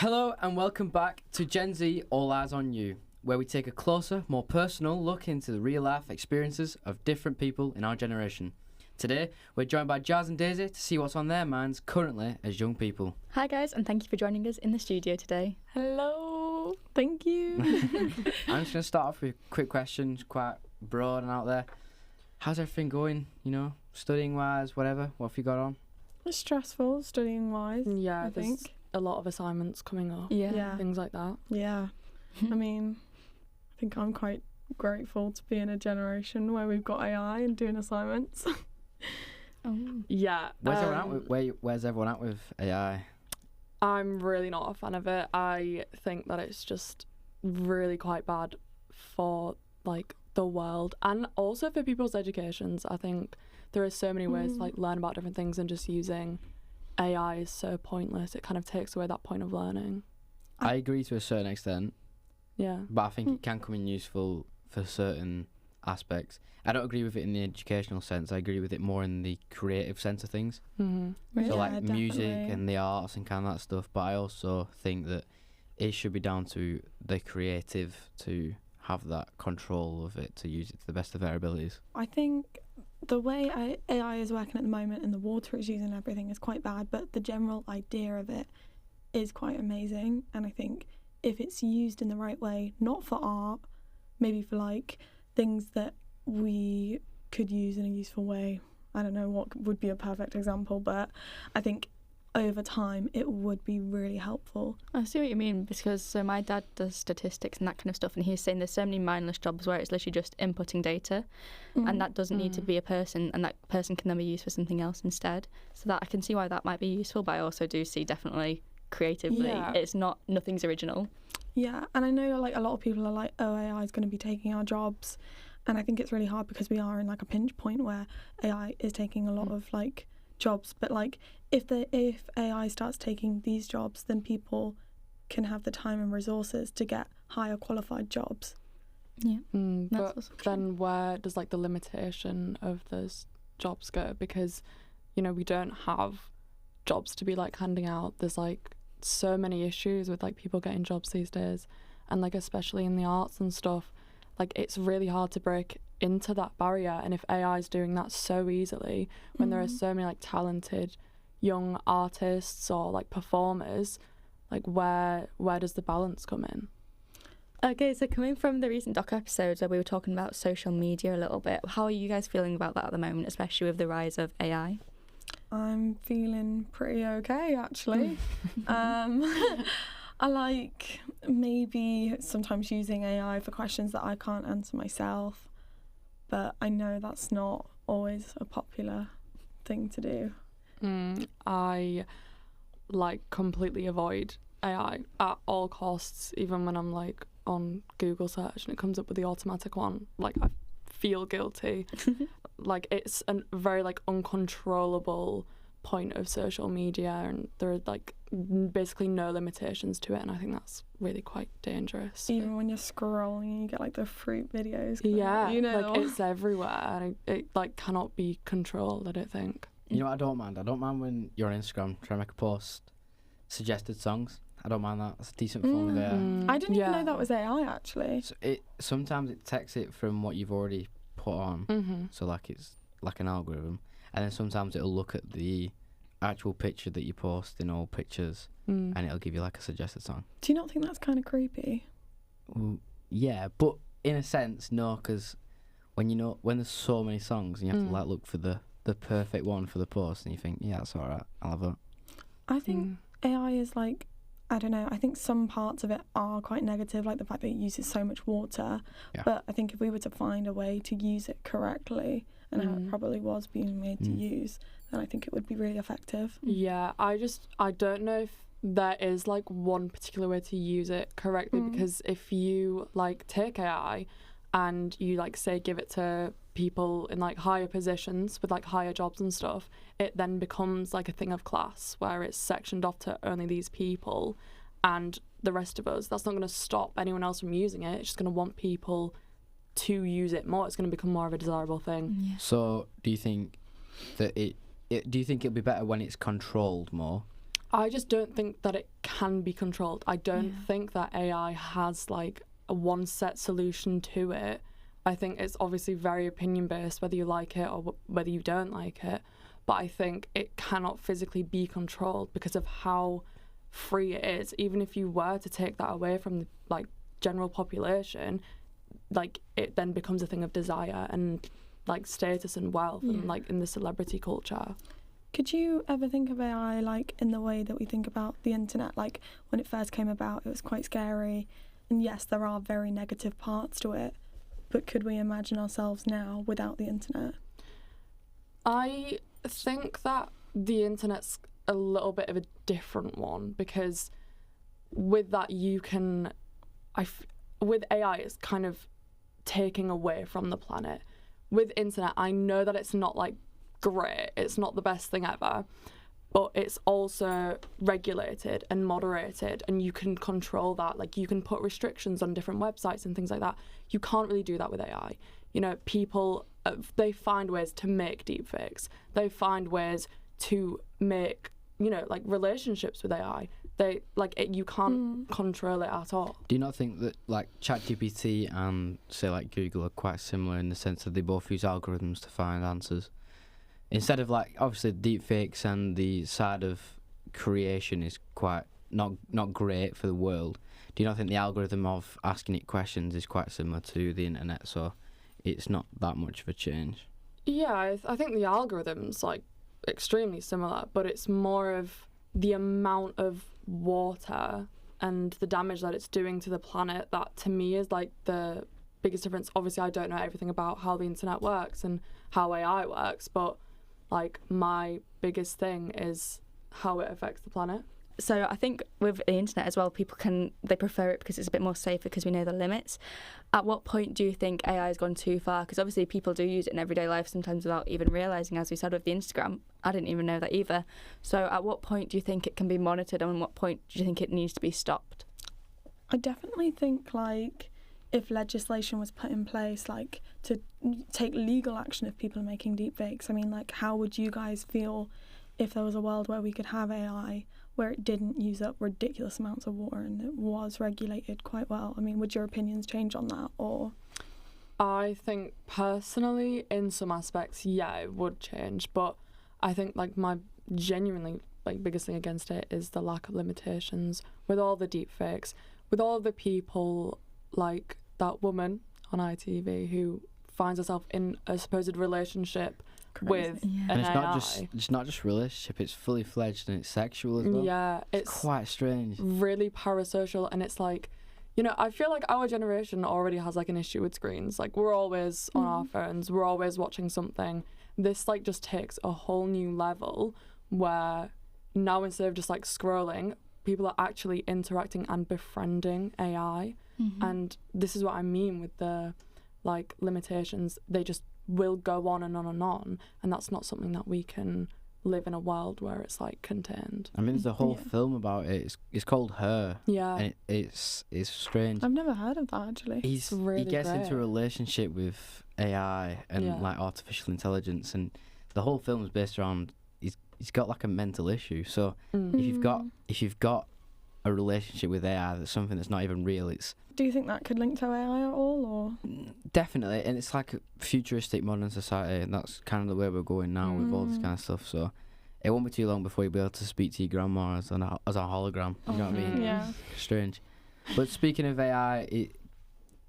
Hello and welcome back to Gen Z All Eyes on You, where we take a closer, more personal look into the real-life experiences of different people in our generation. Today, we're joined by Jazz and Daisy to see what's on their minds currently as young people. Hi guys, and thank you for joining us in the studio today. Hello, thank you. I'm just going to start off with quick questions, quite broad and out there. How's everything going, studying-wise, whatever? What have you got on? It's stressful, studying-wise. Yeah, I there's think. a lot of assignments coming up. Yeah. Things like that. Yeah. I mean, I think I'm quite grateful to be in a generation where we've got AI and doing assignments. Yeah. Where's everyone at with AI? I'm really not a fan of it. I think that it's just really quite bad for the world and also for people's educations. I think there are so many ways to learn about different things, and just using AI is so pointless. It kind of takes away that point of learning. I agree to a certain extent. Yeah. But I think it can come in useful for certain aspects. I don't agree with it in the educational sense. I agree with it more in the creative sense of things. Mm-hmm. So Yeah, music definitely. and the arts and kind of that stuff. But I also think that it should be down to the creative to have that control of it, to use it to the best of their abilities. I think the way AI is working at the moment and the water it's using and everything is quite bad, but the general idea of it is quite amazing. And I think if it's used in the right way, not for art, maybe for things that we could use in a useful way. I don't know what would be a perfect example, but I think over time it would be really helpful. I see what you mean, because my dad does statistics and that kind of stuff, and he's saying there's so many mindless jobs where it's literally just inputting data, and that doesn't need to be a person, and that person can then be used for something else instead. So that I can see why that might be useful, but I also do see definitely creatively it's nothing's original. Yeah, and I know a lot of people are like, oh, AI is going to be taking our jobs, and I think it's really hard because we are in a pinch point where AI is taking a lot of jobs, but if AI starts taking these jobs, then people can have the time and resources to get higher qualified jobs. Yeah. But then where does the limitation of those jobs go? Because we don't have jobs to be handing out. There's so many issues with people getting jobs these days, and especially in the arts and stuff, it's really hard to break into that barrier. And if AI is doing that so easily, when there are so many talented young artists or performers, where does the balance come in? Okay, so coming from the recent doc episodes where we were talking about social media a little bit, how are you guys feeling about that at the moment, especially with the rise of AI? I'm feeling pretty okay, actually. I maybe sometimes using AI for questions that I can't answer myself, but I know that's not always a popular thing to do. I completely avoid AI at all costs, even when I'm on Google search and it comes up with the automatic one. I feel guilty. It's a very uncontrollable point of social media, and there are basically no limitations to it, and I think that's really quite dangerous. Even when you're scrolling, you get the fruit videos. Yeah, it's everywhere, and it cannot be controlled, I don't think. You know what I don't mind? I don't mind when you're on Instagram trying to make a post, suggested songs. I don't mind that. It's a decent form of AI. I didn't even know that was AI, actually. So sometimes it takes it from what you've already put on, so it's like an algorithm, and then sometimes it'll look at the actual picture that you post in all pictures, and it'll give you a suggested song. Do you not think that's kind of creepy? Well, yeah, but in a sense, no, because when there's so many songs and you have to look for the perfect one for the post, and you think, yeah, that's all right, I'll have that. I think AI is I don't know, I think some parts of it are quite negative, the fact that it uses so much water. Yeah. But I think if we were to find a way to use it correctly, and how it probably was being made to use, then I think it would be really effective. Yeah, I don't know if there is one particular way to use it correctly, because if you take AI and you say give it to people in higher positions with higher jobs and stuff, it then becomes a thing of class where it's sectioned off to only these people and the rest of us. That's not going to stop anyone else from using it. It's just going to want people to use it more. It's going to become more of a desirable thing. Yeah. So do you think that do you think it'll be better when it's controlled more? I just don't think that it can be controlled. I don't think that AI has like a one set solution to it. I think it's obviously very opinion based, whether you like it or whether you don't like it. But I think it cannot physically be controlled because of how free it is. Even if you were to take that away from the like general population, like it then becomes a thing of desire and like status and wealth and like in the celebrity culture. Could you ever think of AI like in the way that we think about the internet? Like when it first came about, it was quite scary. And yes, there are very negative parts to it. But could we imagine ourselves now without the internet? I think that the internet's a little bit of a different one because with that you can... with AI, it's kind of taking away from the planet. With internet, I know that it's not like great, it's not the best thing ever, but it's also regulated and moderated and you can control that. Like you can put restrictions on different websites and things like that. You can't really do that with AI. You know, people, they find ways to make deepfakes. They find ways to make, you know, like relationships with AI. They like it, you can't control it at all. Do you not think that like ChatGPT and say like Google are quite similar in the sense that they both use algorithms to find answers? Instead of like obviously deepfakes and the side of creation is quite not great for the world. Do you not think the algorithm of asking it questions is quite similar to the internet? So it's not that much of a change. Yeah, I think the algorithm's like extremely similar, but it's more of the amount of water and the damage that it's doing to the planet that to me is like the biggest difference. Obviously I don't know everything about how the internet works and how AI works, but like my biggest thing is how it affects the planet. So I think with the internet as well, they prefer it because it's a bit more safer because we know the limits. At what point do you think AI has gone too far? Because obviously people do use it in everyday life sometimes without even realising, as we said with the Instagram. I didn't even know that either. So at what point do you think it can be monitored and at what point do you think it needs to be stopped? I definitely think like if legislation was put in place like to take legal action if people are making deepfakes. I mean, like how would you guys feel if there was a world where we could have AI where it didn't use up ridiculous amounts of water and it was regulated quite well? I mean, would your opinions change on that? Or I think personally in some aspects, yeah, it would change, but I think like my genuinely like biggest thing against it is the lack of limitations with all the deepfakes, with all the people like that woman on ITV who finds herself in a supposed relationship with an And AI. it's not just relationship, it's fully fledged and it's sexual as well. Yeah, It's quite strange. really parasocial, and it's like, you know, I feel like our generation already has like an issue with screens. Like we're always on our phones, we're always watching something. This like just takes a whole new level where now instead of just like scrolling, people are actually interacting and befriending AI. And this is what I mean with the like limitations. They just will go on and on and on, and that's not something that we can live in a world where it's like contained. I mean, there's a whole film about it. It's called Her. Yeah. And it's strange. I've never heard of that actually. He really gets great. into a relationship with AI and like artificial intelligence, and the whole film is based around he's got like a mental issue. So if you've got a relationship with AI that's something that's not even real, it's Do you think that could link to AI at all, or? definitely, and it's like a futuristic modern society, and that's kind of the way we're going now with all this kind of stuff. So it won't be too long before you'll be able to speak to your grandma as a hologram. You know what I mean? Yeah. Strange. But speaking of AI, it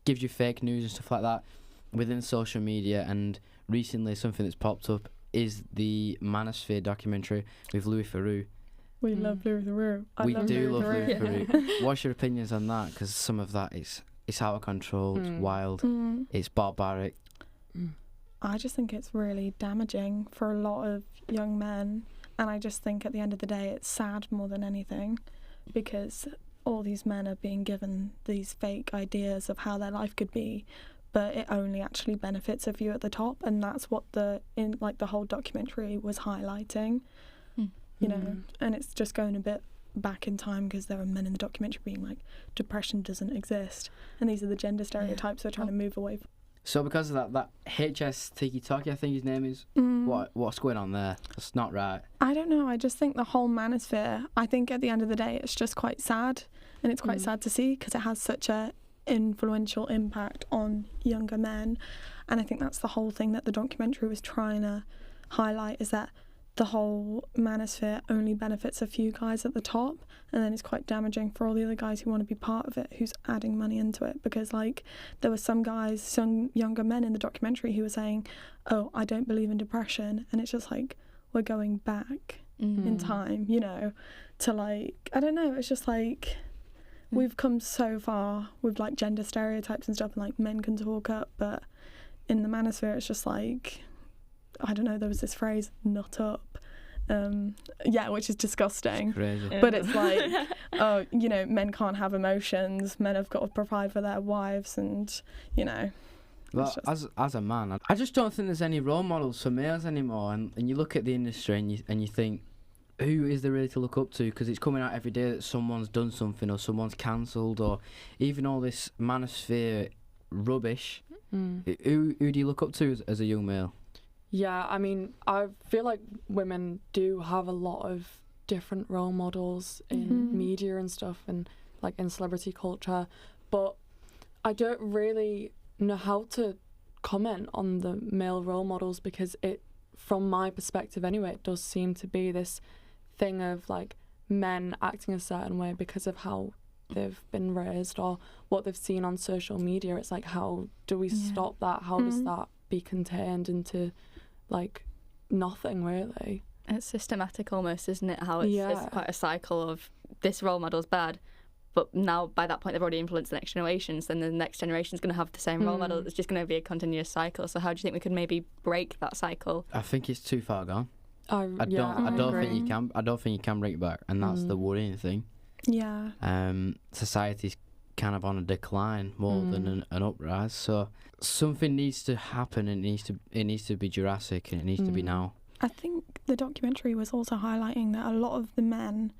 gives you fake news and stuff like that within social media, and recently something that's popped up is the Manosphere documentary with Louis Theroux. We love Louis Theroux. We do love Louis Theroux. What's your opinions on that? Because some of that is out of control, it's wild, it's barbaric. I just think it's really damaging for a lot of young men, and I just think at the end of the day it's sad more than anything, because all these men are being given these fake ideas of how their life could be, but it only actually benefits a few at the top, and that's what the whole documentary was highlighting. You know, and it's just going a bit back in time because there are men in the documentary being like, depression doesn't exist, and these are the gender stereotypes we're trying to move away from. So because of that HS Tiki Taki, I think his name is, what's going on there? That's not right. I don't know. I just think the whole manosphere, I think at the end of the day, it's just quite sad. And it's quite sad to see because it has such a influential impact on younger men. And I think that's the whole thing that the documentary was trying to highlight, is that the whole manosphere only benefits a few guys at the top, and then it's quite damaging for all the other guys who want to be part of it, who's adding money into it. Because like there were some guys, some younger men in the documentary who were saying, oh, I don't believe in depression, and it's just like we're going back in time, you know, to like, I don't know, it's just like we've come so far with like gender stereotypes and stuff, and like men can talk up, but in the manosphere it's just like, I don't know, there was this phrase, nut up. Which is disgusting. Crazy. But it's like, oh, you know, men can't have emotions, men have got to provide for their wives, and, you know. Well, as a man, I just don't think there's any role models for males anymore. And you look at the industry and you think, who is there really to look up to? Because it's coming out every day that someone's done something or someone's cancelled, or even all this manosphere rubbish. Who do you look up to as a young male? Yeah, I mean, I feel like women do have a lot of different role models in media and stuff, and like in celebrity culture, but I don't really know how to comment on the male role models, because it, from my perspective anyway, it does seem to be this thing of like men acting a certain way because of how they've been raised or what they've seen on social media. It's like, how do we stop that? How does that be contained into like nothing really? It's systematic almost, isn't it? How it's quite a cycle of this role model's bad, but now by that point they've already influenced the next generations, then the next generation's going to have the same role model. It's just going to be a continuous cycle. So how do you think we could maybe break that cycle? I think it's too far gone. I don't think you can. I don't think you can bring it back, and that's the worrying thing. Yeah. Society's kind of on a decline more than an uprise. So something needs to happen. And it needs to be Jurassic, and it needs to be now. I think the documentary was also highlighting that a lot of the men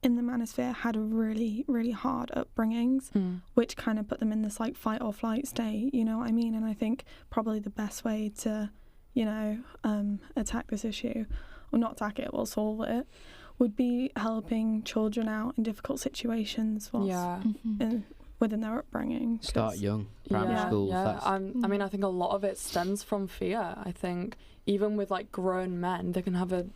in the manosphere had really, really hard upbringings, which kind of put them in this like fight or flight state, you know what I mean? And I think probably the best way to, you know, attack this issue, or not attack it, or solve it, would be helping children out in difficult situations whilst within their upbringing. Start young, primary schools. Yeah. I mean, I think a lot of it stems from fear. I think even with like grown men, they can have a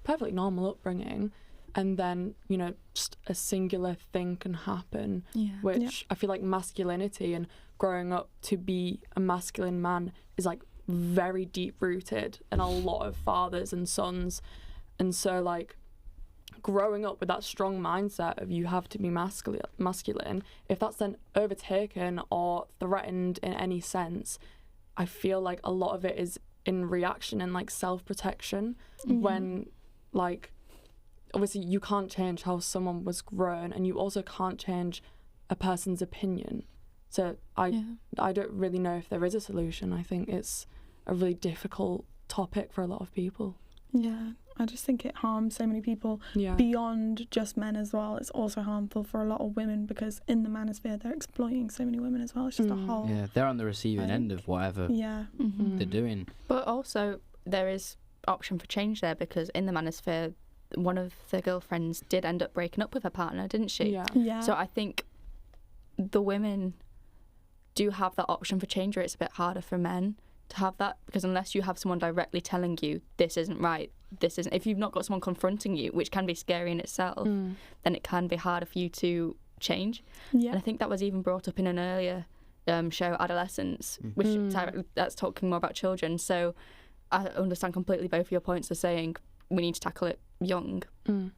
perfectly normal upbringing, and then, you know, just a singular thing can happen, which I feel like masculinity and growing up to be a masculine man is like very deep rooted in a lot of fathers and sons. And so like growing up with that strong mindset of you have to be masculine, if that's then overtaken or threatened in any sense, I feel like a lot of it is in reaction and like self-protection, when like obviously you can't change how someone was grown, and you also can't change a person's opinion. So I don't really know if there is a solution. I think it's a really difficult topic for a lot of people. Yeah, I just think it harms so many people beyond just men as well. It's also harmful for a lot of women, because in the manosphere they're exploiting so many women as well. It's just a whole... Yeah, they're on the receiving end of whatever they're doing. But also there is option for change there, because in the manosphere, one of the girlfriends did end up breaking up with her partner, didn't she? Yeah. So I think the women do have that option for change, where it's a bit harder for men to have that, because unless you have someone directly telling you this isn't right, this isn't, if you've not got someone confronting you, which can be scary in itself, then it can be harder for you to change. And I think that was even brought up in an earlier show, Adolescence, which that's talking more about children. So I understand completely both of your points of saying we need to tackle it young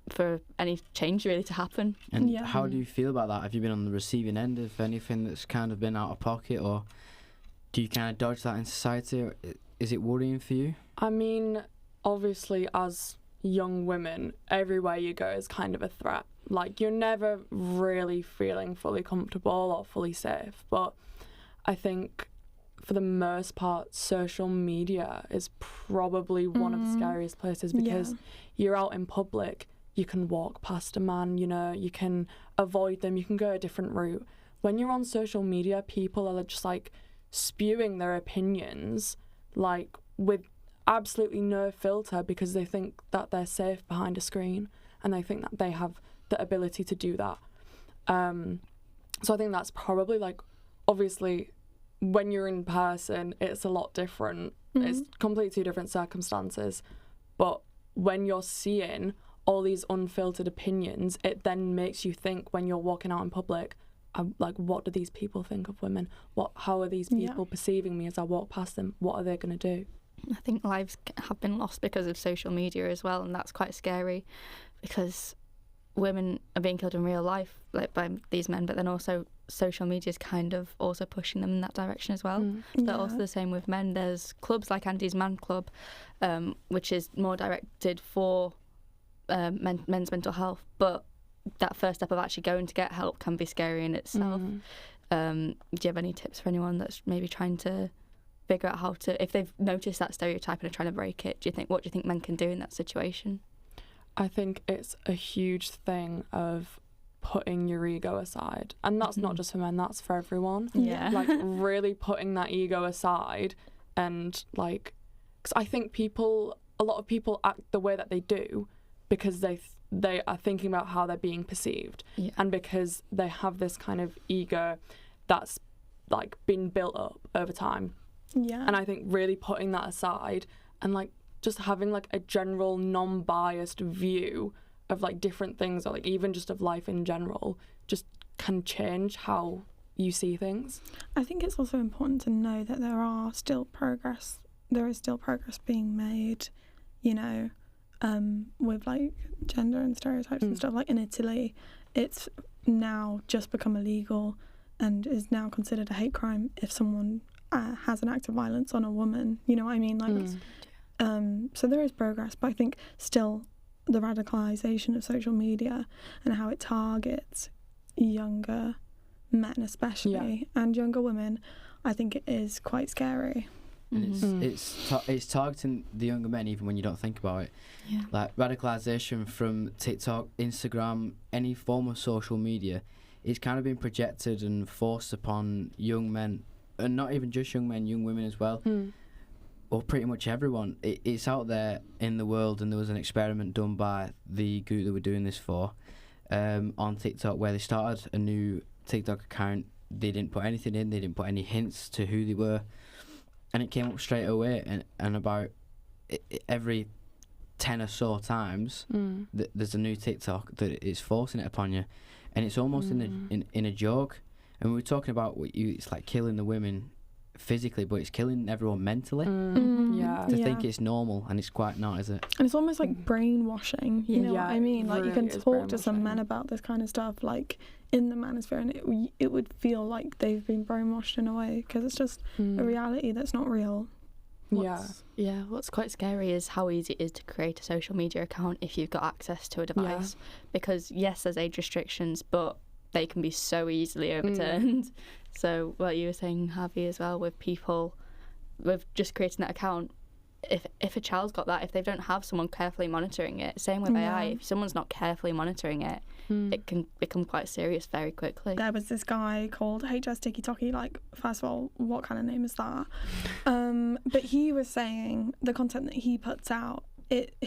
for any change really to happen. And how do you feel about that? Have you been on the receiving end of anything that's kind of been out of pocket, or do you kind of dodge that in society, or is it worrying for you? I mean, obviously as young women, everywhere you go is kind of a threat. Like, you're never really feeling fully comfortable or fully safe. But I think for the most part, social media is probably one of the scariest places, because you're out in public, you can walk past a man, you know, you can avoid them, you can go a different route. When you're on social media, people are just like spewing their opinions like with absolutely no filter because they think that they're safe behind a screen and they think that they have the ability to do that. So I think that's probably like, obviously when you're in person it's a lot different. It's completely two different circumstances, but when you're seeing all these unfiltered opinions, it then makes you think when you're walking out in public, like, what do these people think of women? How are these people perceiving me as I walk past them? What are they going to do? I think lives have been lost because of social media as well, and that's quite scary because women are being killed in real life, like by these men, but then also social media is kind of also pushing them in that direction as well. But also the same with men. There's clubs like Andy's Man Club, which is more directed for men's mental health, but that first step of actually going to get help can be scary in itself. Do you have any tips for anyone that's maybe trying to figure out how to, if they've noticed that stereotype and are trying to break it, what do you think men can do in that situation? I think it's a huge thing of putting your ego aside, and that's not just for men, that's for everyone. Like really putting that ego aside, and like, because I think a lot of people act the way that they do because they are thinking about how they're being perceived, and because they have this kind of ego that's like been built up over time. And I think really putting that aside and like just having like a general non-biased view of like different things, or like even just of life in general, just can change how you see things. I think it's also important to know that there is still progress being made, you know, with like gender and stereotypes and stuff. Like in Italy, it's now just become illegal and is now considered a hate crime if someone has an act of violence on a woman, you know what I mean? Like so there is progress, but I think still the radicalisation of social media and how it targets younger men especially and younger women, I think it is quite scary. And it's targeting the younger men even when you don't think about it. Like radicalisation from TikTok, Instagram, any form of social media, it's kind of been projected and forced upon young men, and not even just young men, young women as well, or pretty much everyone. It's out there in the world, and there was an experiment done by the group that we're doing this for on TikTok, where they started a new TikTok account. They didn't put anything in, they didn't put any hints to who they were, and it came up straight away, and about every 10 or so times there's a new TikTok that is forcing it upon you, and it's almost in a joke. And we were talking about it's like killing the women physically, but it's killing everyone mentally. To think it's normal, and it's quite not, is it? And it's almost like brainwashing, you know what I mean? Like, really you can talk to some men about this kind of stuff, like, in the manosphere, and it would feel like they've been brainwashed in a way, because it's just a reality that's not real. What's quite scary is how easy it is to create a social media account if you've got access to a device. Because, yes, there's age restrictions, but they can be so easily overturned. So what you were saying, Harvey, as well, with people with just creating that account, if a child's got that, if they don't have someone carefully monitoring it, same with AI, if someone's not carefully monitoring it, it can become quite serious very quickly. There was this guy called HS Tiki Toki, like, first of all, what kind of name is that? But he was saying the content that he puts out,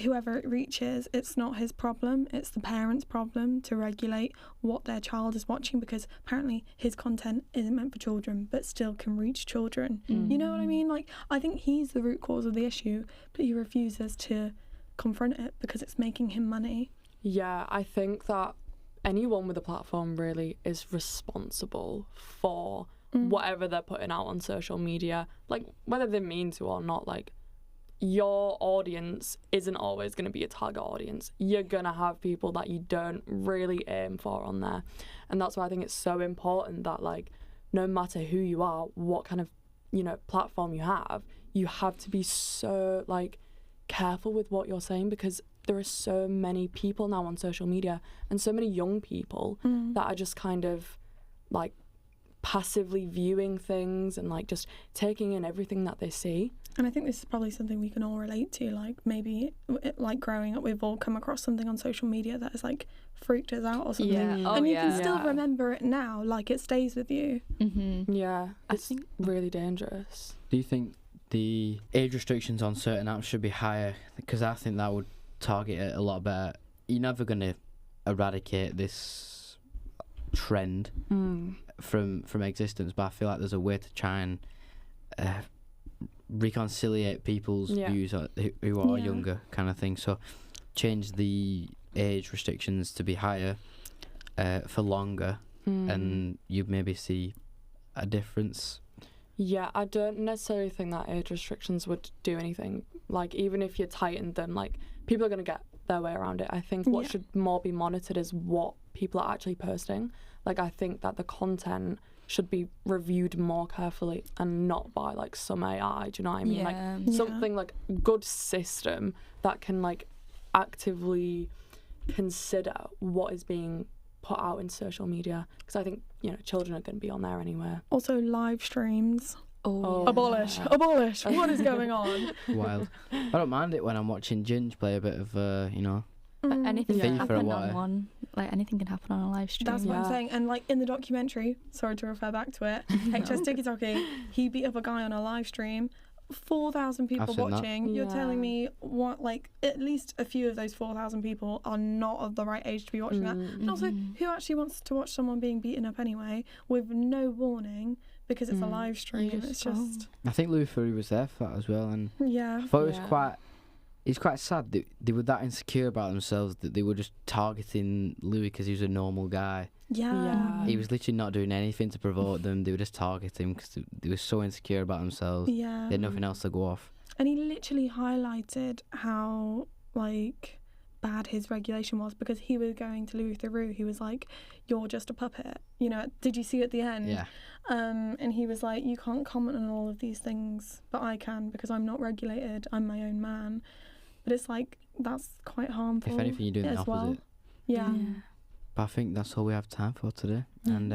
whoever it reaches, it's not his problem, it's the parents' problem to regulate what their child is watching, because apparently his content isn't meant for children but still can reach children. You know what I mean? Like, I think he's the root cause of the issue, but he refuses to confront it because it's making him money. I think that anyone with a platform really is responsible for whatever they're putting out on social media, like whether they mean to or not. Like, your audience isn't always going to be a target audience. You're going to have people that you don't really aim for on there. And that's why I think it's so important that, like, no matter who you are, what kind of, you know, platform you have to be so, like, careful with what you're saying, because there are so many people now on social media and so many young people that are just kind of, like, passively viewing things and like just taking in everything that they see. And I think this is probably something we can all relate to. Like maybe like growing up, we've all come across something on social media that has like freaked us out or something. Yeah. And you can still Yeah. remember it now, like it stays with you. Mm-hmm. Yeah, I it's think- really dangerous. Do you think the age restrictions on certain apps should be higher? Because I think that would target it a lot better. You're never going to eradicate this trend from existence, but I feel like there's a way to try and reconciliate people's Yeah. views who are Yeah. younger, kind of thing. So change the age restrictions to be higher for longer, and you'd maybe see a difference. Yeah, I don't necessarily think that age restrictions would do anything. Like, even if you tightened them, like, people are going to get their way around it. I think what Yeah. should more be monitored is what people are actually posting. Like, I think that the content should be reviewed more carefully and not by, like, some AI, do you know what I mean? Yeah. Like, something like good system that can, like, actively consider what is being put out in social media. Because I think, you know, children are going to be on there anyway. Also, live streams. Oh. Abolish. What is going on? Wild. I don't mind it when I'm watching Ginge play a bit of, But anything Yeah. can FIFA or happen what? on one. Like anything can happen on a live stream. That's what I'm Yeah. saying. And like in the documentary, sorry to refer back to it, HS Tiki Toki, he beat up a guy on a live stream. 4,000 people I've seen that. watching. You're Yeah. telling me what, like, at least a few of those 4,000 people are not of the right age to be watching that. And also, who actually wants to watch someone being beaten up anyway with no warning because it's a live stream? It's just, I think Louis Fury was there for that as well, and yeah. I thought it was Yeah. it's quite sad that they were that insecure about themselves that they were just targeting Louis because he was a normal guy. Yeah. He was literally not doing anything to provoke them. They were just targeting him because they were so insecure about themselves. Yeah. They had nothing else to go off. And he literally highlighted how, like, bad his regulation was because he was going to Louis Theroux. He was like, "You're just a puppet." You know, did you see at the end? Yeah. And he was like, "You can't comment on all of these things, but I can because I'm not regulated. I'm my own man." But it's like, that's quite harmful. If anything, you're doing the as well. opposite. Yeah. But I think that's all we have time for today. And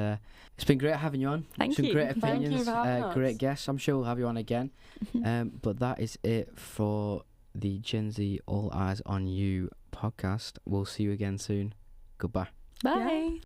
it's been great having you on. Thank Some you. great Thank you opinions, for having great us. guests. I'm sure we'll have you on again. But that is it for the Gen Z All Eyes on You podcast. We'll see you again soon. Goodbye. Bye. Yeah.